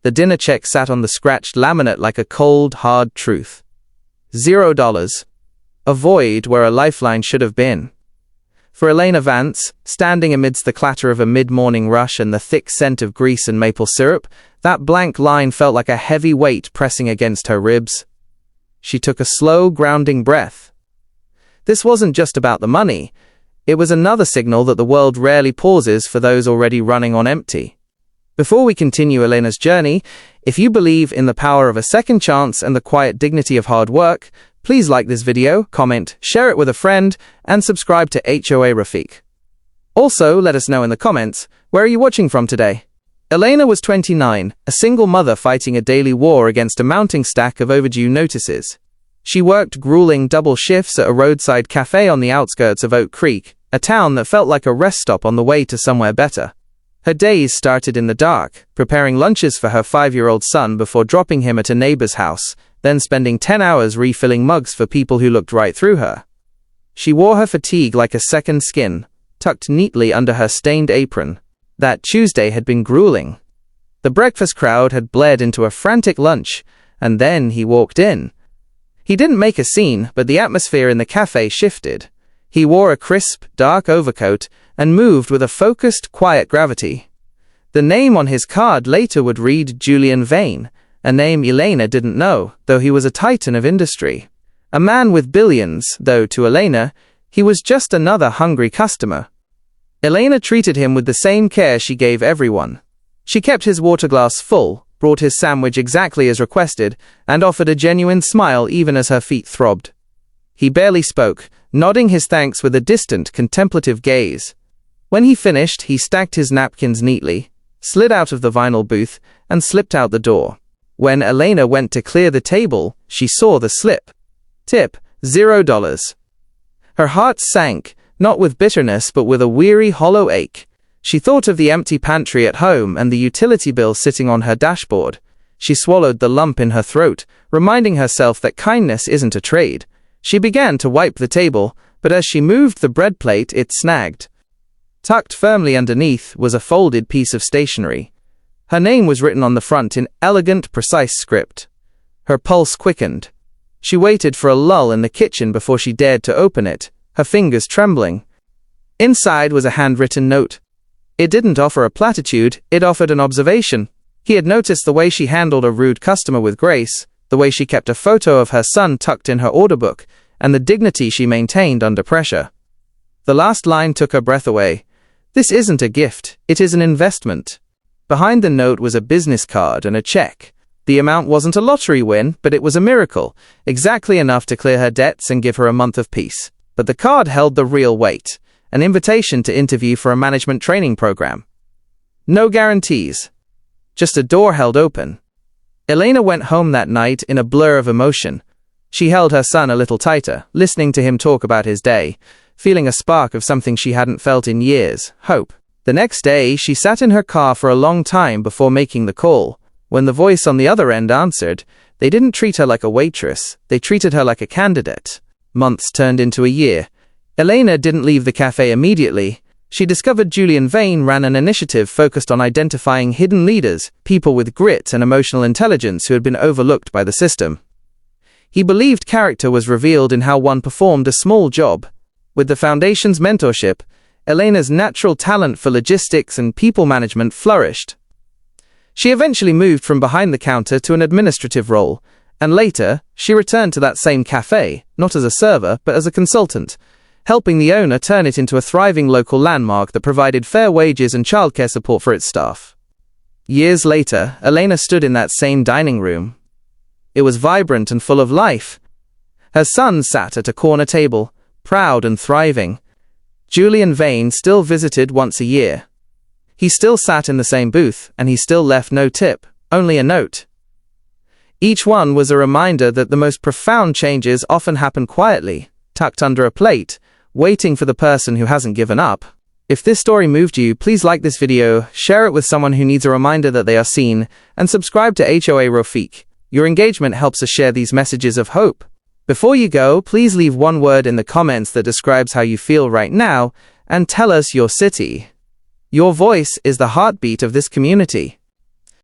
The dinner check sat on the scratched laminate like a cold, hard truth. $0. A void where a lifeline should have been. For Elena Vance, standing amidst the clatter of a mid-morning rush and the thick scent of grease and maple syrup, that blank line felt like a heavy weight pressing against her ribs. She took a slow, grounding breath. This wasn't just about the money. It was another signal that the world rarely pauses for those already running on empty. Before we continue Elena's journey, if you believe in the power of a second chance and the quiet dignity of hard work, please like this video, comment, share it with a friend, and subscribe to HOA Rofiq. Also, let us know in the comments, where are you watching from today? Elena was 29, a single mother fighting a daily war against a mounting stack of overdue notices. She worked grueling double shifts at a roadside cafe on the outskirts of Oak Creek, a town that felt like a rest stop on the way to somewhere better. Her days started in the dark, preparing lunches for her 5-year-old son before dropping him at a neighbor's house, then spending 10 hours refilling mugs for people who looked right through her. She wore her fatigue like a second skin, tucked neatly under her stained apron. That Tuesday had been grueling. The breakfast crowd had bled into a frantic lunch, and then he walked in. He didn't make a scene, but the atmosphere in the cafe shifted. He wore a crisp, dark overcoat and moved with a focused, quiet gravity. The name on his card later would read Julian Vane, a name Elena didn't know, though he was a titan of industry. A man with billions, though to Elena, he was just another hungry customer. Elena treated him with the same care she gave everyone. She kept his water glass full, brought his sandwich exactly as requested, and offered a genuine smile even as her feet throbbed. He barely spoke, nodding his thanks with a distant, contemplative gaze. When he finished, he stacked his napkins neatly, slid out of the vinyl booth, and slipped out the door. When Elena went to clear the table, she saw the slip. Tip, $0. Her heart sank, not with bitterness but with a weary, hollow ache. She thought of the empty pantry at home and the utility bill sitting on her dashboard. She swallowed the lump in her throat, reminding herself that kindness isn't a trade. She began to wipe the table, but as she moved the bread plate, it snagged. Tucked firmly underneath was a folded piece of stationery. Her name was written on the front in elegant, precise script. Her pulse quickened. She waited for a lull in the kitchen before she dared to open it, her fingers trembling. Inside was a handwritten note. It didn't offer a platitude, it offered an observation. He had noticed the way she handled a rude customer with grace, the way she kept a photo of her son tucked in her order book, and the dignity she maintained under pressure. The last line took her breath away. This isn't a gift, it is an investment. Behind the note was a business card and a check. The amount wasn't a lottery win, but it was a miracle, exactly enough to clear her debts and give her a month of peace. But the card held the real weight, an invitation to interview for a management training program. No guarantees. Just a door held open. Elena went home that night in a blur of emotion. She held her son a little tighter, listening to him talk about his day, feeling a spark of something she hadn't felt in years, hope. The next day, she sat in her car for a long time before making the call. When the voice on the other end answered, they didn't treat her like a waitress, they treated her like a candidate. Months turned into a year. Elena didn't leave the cafe immediately. She discovered Julian Vane ran an initiative focused on identifying hidden leaders, people with grit and emotional intelligence who had been overlooked by the system. He believed character was revealed in how one performed a small job. With the Foundation's mentorship, Elena's natural talent for logistics and people management flourished. She eventually moved from behind the counter to an administrative role, and later, she returned to that same cafe, not as a server, but as a consultant, helping the owner turn it into a thriving local landmark that provided fair wages and childcare support for its staff. Years later, Elena stood in that same dining room. It was vibrant and full of life. Her son sat at a corner table, proud and thriving. Julian Vane still visited once a year. He still sat in the same booth, and he still left no tip, only a note. Each one was a reminder that the most profound changes often happen quietly, tucked under a plate, waiting for the person who hasn't given up. If this story moved you, please like this video, share it with someone who needs a reminder that they are seen, and subscribe to HOA Rofiq. Your engagement helps us share these messages of hope. Before you go, please leave one word in the comments that describes how you feel right now, and tell us your city. Your voice is the heartbeat of this community.